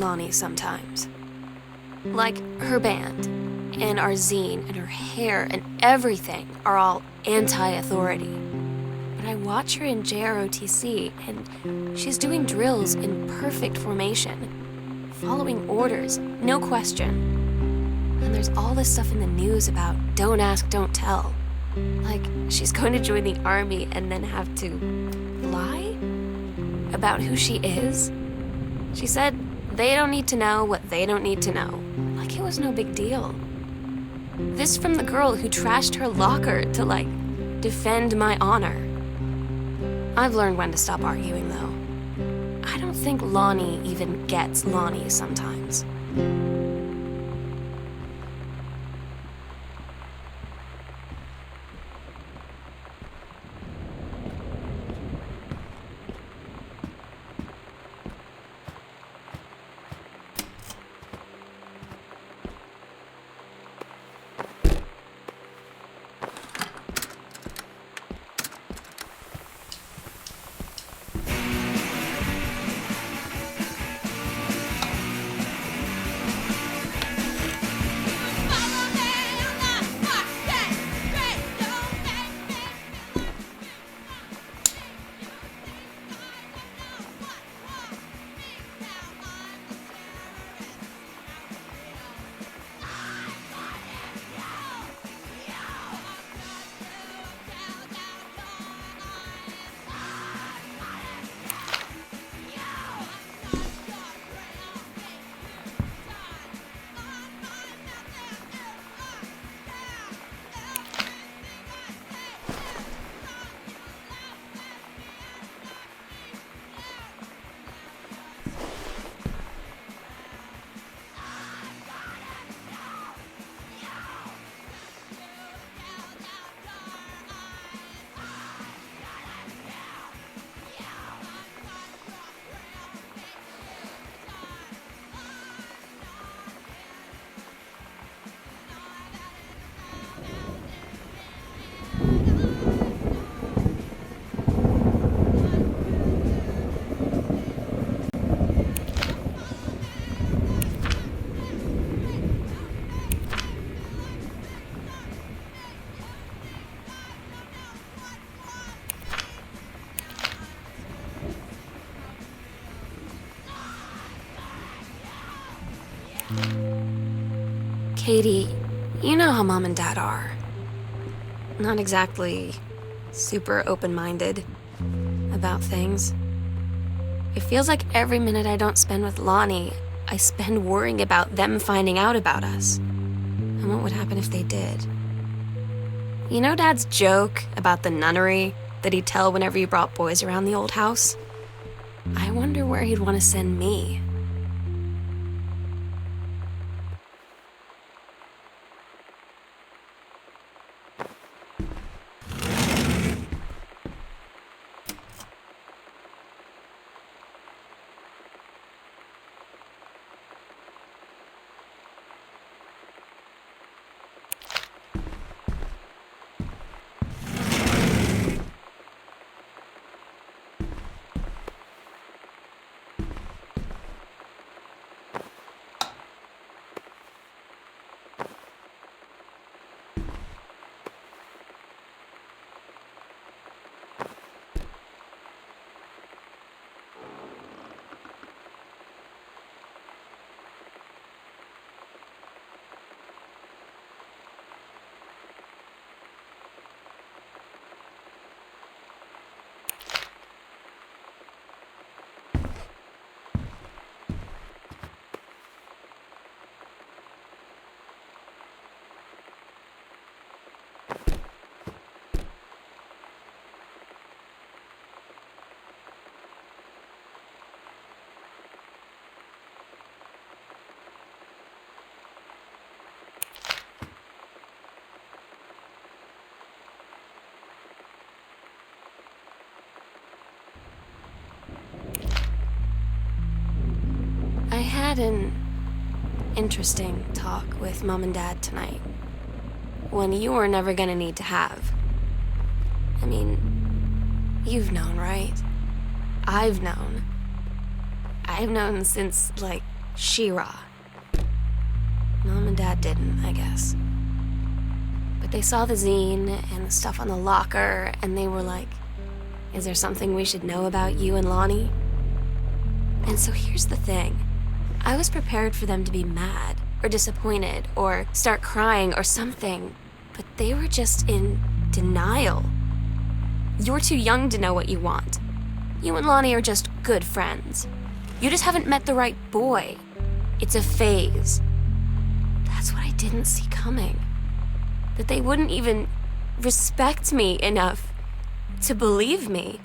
Lonnie sometimes. Like, her band, and our zine, and her hair, and everything are all anti-authority. But I watch her in JROTC, and she's doing drills in perfect formation, following orders, no question. And there's all this stuff in the news about don't ask, don't tell. Like, she's going to join the army and then have to lie about who she is. She said they don't need to know what they don't need to know. Like it was no big deal. This from the girl who trashed her locker to, like, defend my honor. I've learned when to stop arguing, though. I don't think Lonnie even gets Lonnie sometimes. Katie, you know how Mom and Dad are. Not exactly super open-minded about things. It feels like every minute I don't spend with Lonnie, I spend worrying about them finding out about us. And what would happen if they did? You know Dad's joke about the nunnery that he'd tell whenever he brought boys around the old house? I wonder where he'd want to send me. I had an interesting talk with Mom and Dad tonight. One you were never gonna need to have. I mean, you've known, right? I've known. I've known since, like, She-Ra. Mom and Dad didn't, I guess. But they saw the zine and the stuff on the locker, and they were like, is there something we should know about you and Lonnie? And so here's the thing. I was prepared for them to be mad, or disappointed, or start crying or something, but they were just in denial. You're too young to know what you want. You and Lonnie are just good friends. You just haven't met the right boy. It's a phase. That's what I didn't see coming. That they wouldn't even respect me enough to believe me.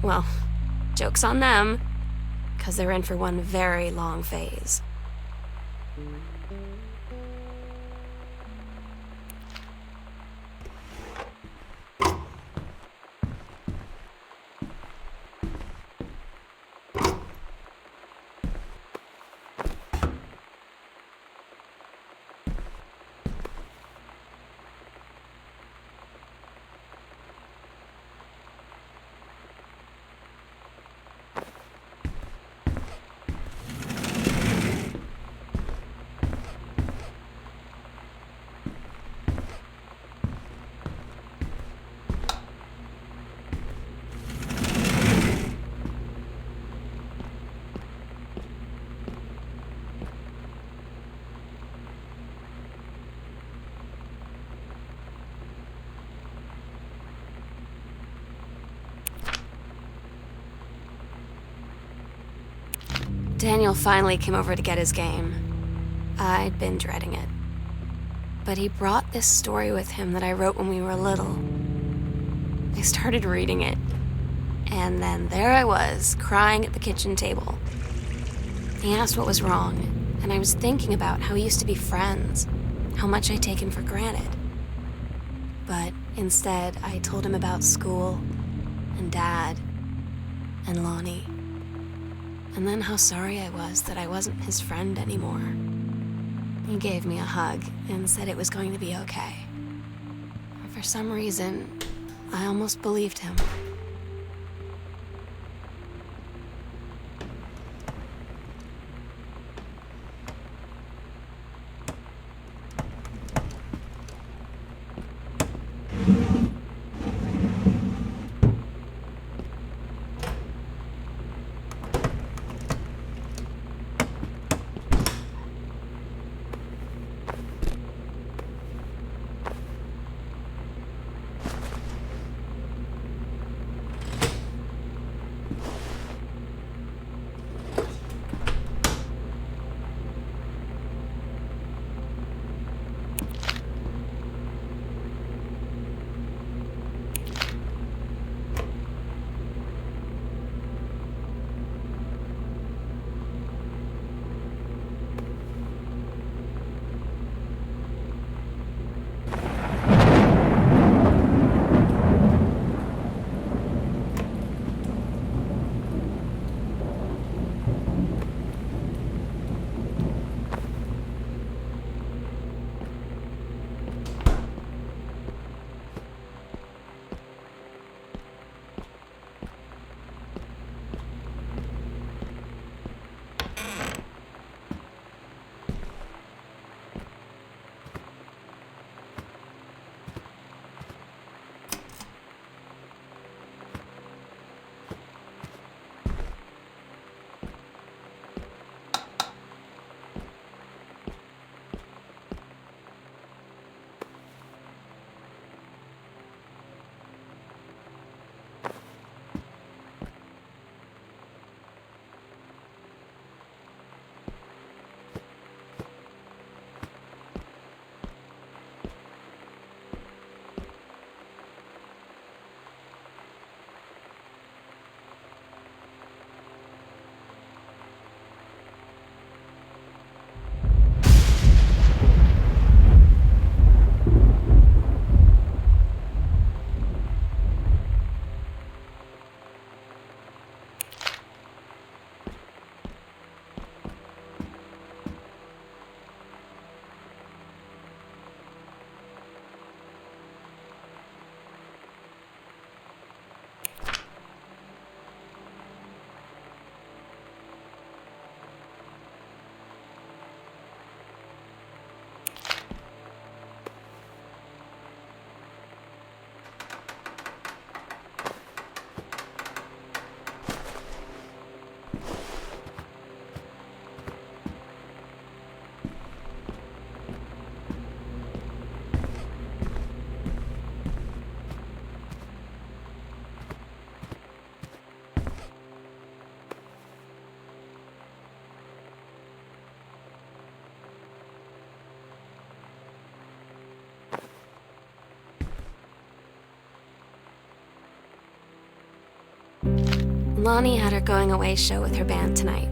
Well, joke's on them, 'cause they're in for one very long phase. Daniel finally came over to get his game. I'd been dreading it. But he brought this story with him that I wrote when we were little. I started reading it, and then there I was, crying at the kitchen table. He asked what was wrong, and I was thinking about how we used to be friends, how much I'd taken for granted. But instead, I told him about school, and Dad, and Lonnie. And then how sorry I was that I wasn't his friend anymore. He gave me a hug and said it was going to be okay. For some reason, I almost believed him. Lonnie had her going away show with her band tonight.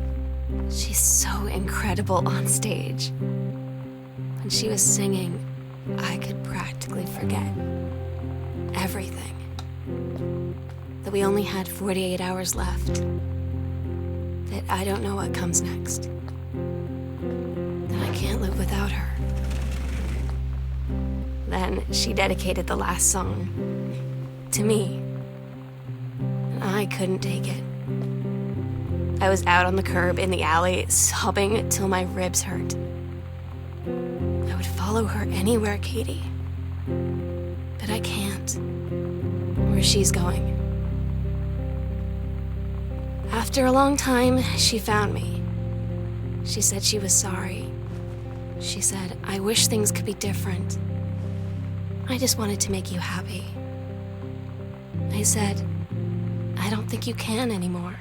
She's so incredible on stage. When she was singing, I could practically forget everything. That we only had 48 hours left. That I don't know what comes next. That I can't live without her. Then she dedicated the last song to me. And I couldn't take it. I was out on the curb in the alley, sobbing till my ribs hurt. I would follow her anywhere, Katie. But I can't. Where she's going. After a long time, she found me. She said she was sorry. She said, I wish things could be different. I just wanted to make you happy. I said, I don't think you can anymore.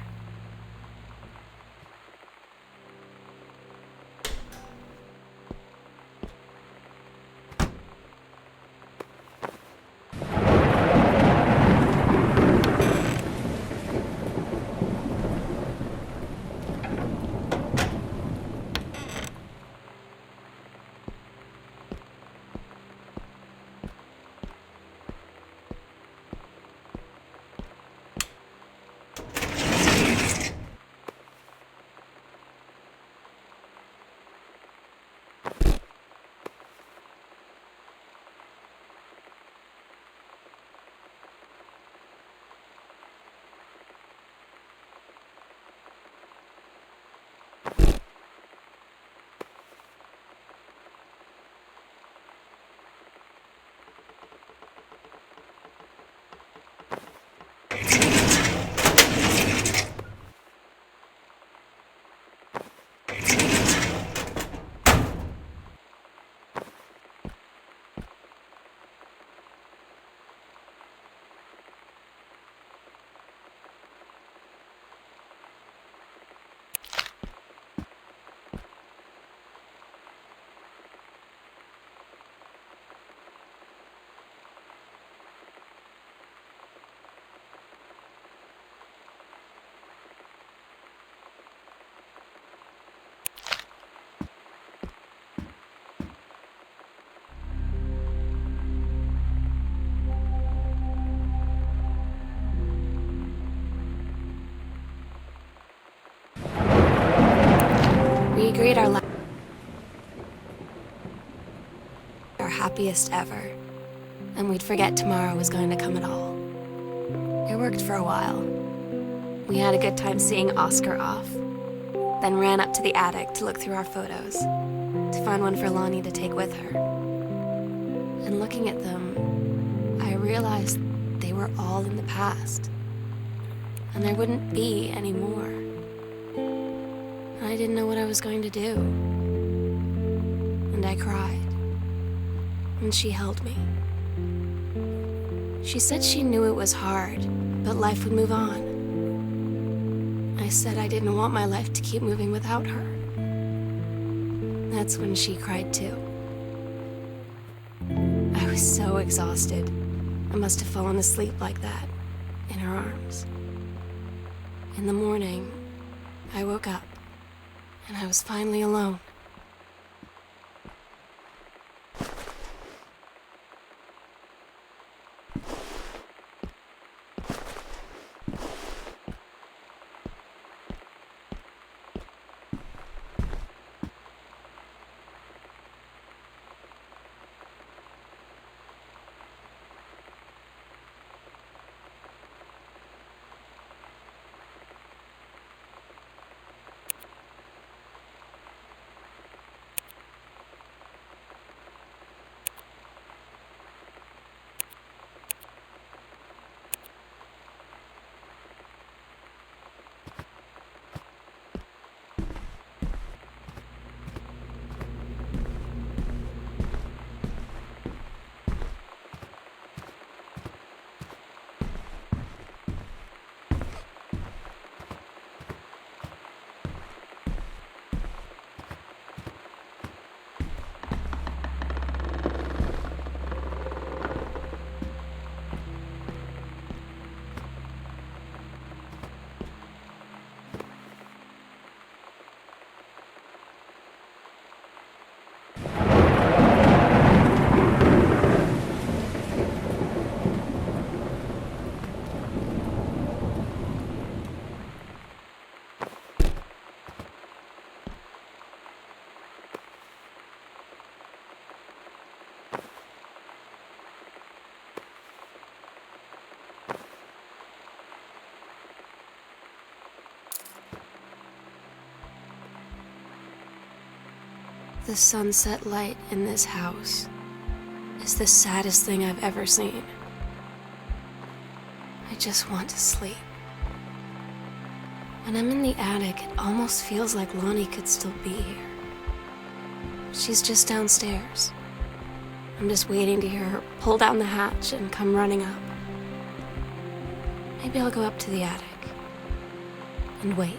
We agreed our happiest ever, and we'd forget tomorrow was going to come at all. It worked for a while. We had a good time seeing Oscar off, then ran up to the attic to look through our photos, to find one for Lonnie to take with her. And looking at them, I realized they were all in the past, and there wouldn't be any more. I didn't know what I was going to do. And I cried. And she held me. She said she knew it was hard, but life would move on. I said I didn't want my life to keep moving without her. That's when she cried too. I was so exhausted. I must have fallen asleep like that, in her arms. In the morning, I woke up. And I was finally alone. The sunset light in this house is the saddest thing I've ever seen. I just want to sleep. When I'm in the attic, it almost feels like Lonnie could still be here. She's just downstairs. I'm just waiting to hear her pull down the hatch and come running up. Maybe I'll go up to the attic and wait.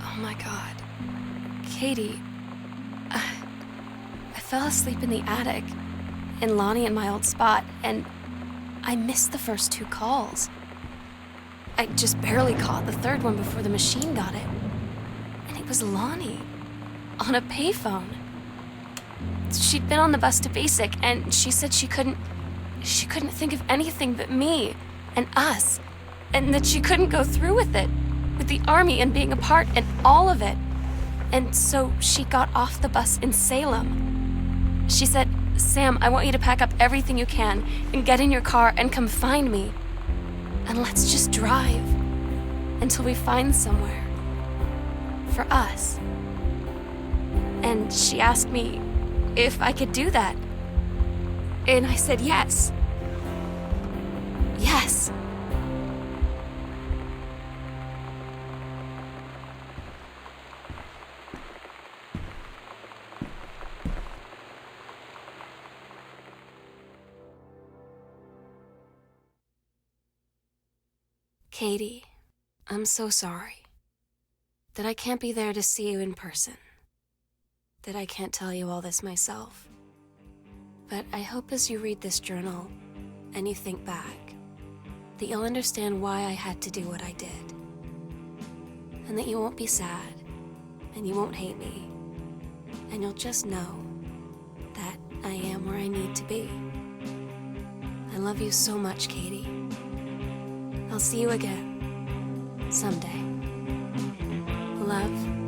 Oh my God. Katie, I fell asleep in the attic, in Lonnie and my old spot, and I missed the first 2 calls. I just barely caught the third one before the machine got it. And it was Lonnie, on a payphone. She'd been on the bus to Basic, and she said she couldn't think of anything but me and us, and that she couldn't go through with it, with the Army and being apart and all of it. And so she got off the bus in Salem. She said, "Sam, I want you to pack up everything you can and get in your car and come find me. And let's just drive until we find somewhere for us." And she asked me if I could do that. And I said yes. Yes. Katie, I'm so sorry that I can't be there to see you in person, that I can't tell you all this myself. But I hope as you read this journal and you think back, that you'll understand why I had to do what I did. And that you won't be sad, and you won't hate me, and you'll just know that I am where I need to be. I love you so much, Katie. I'll see you again someday. Love.